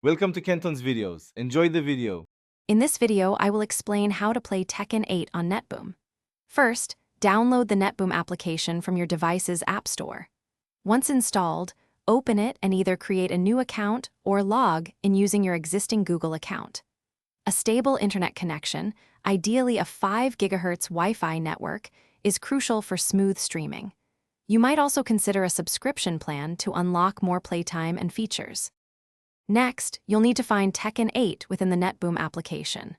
Welcome to Kenton's videos. Enjoy the video. In this video, I will explain how to play Tekken 8 on Netboom. First, download the Netboom application from your device's app store. Once installed, open it and either create a new account or log in using your existing Google account. A stable internet connection, ideally a 5 GHz Wi-Fi network, is crucial for smooth streaming. You might also consider a subscription plan to unlock more playtime and features. Next, you'll need to find Tekken 8 within the Netboom application.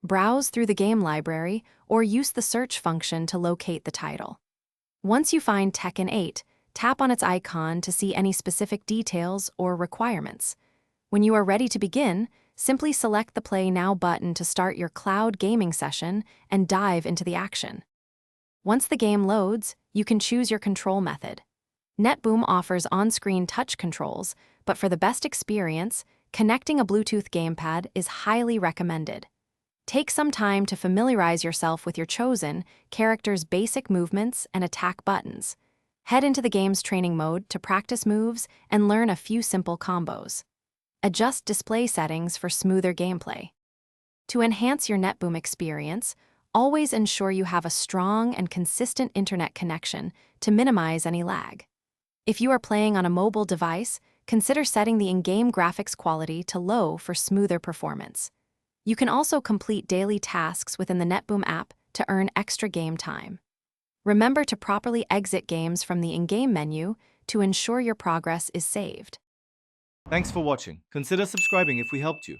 Browse through the game library or use the search function to locate the title. Once you find Tekken 8, tap on its icon to see any specific details or requirements. When you are ready to begin, simply select the Play Now button to start your cloud gaming session and dive into the action. Once the game loads, you can choose your control method. Netboom offers on-screen touch controls, but for the best experience, connecting a Bluetooth gamepad is highly recommended. Take some time to familiarize yourself with your chosen character's basic movements and attack buttons. Head into the game's training mode to practice moves and learn a few simple combos. Adjust display settings for smoother gameplay. To enhance your Netboom experience, always ensure you have a strong and consistent internet connection to minimize any lag. If you are playing on a mobile device, consider setting the in-game graphics quality to low for smoother performance. You can also complete daily tasks within the Netboom app to earn extra game time. Remember to properly exit games from the in-game menu to ensure your progress is saved. Thanks for watching. Consider subscribing if we helped you.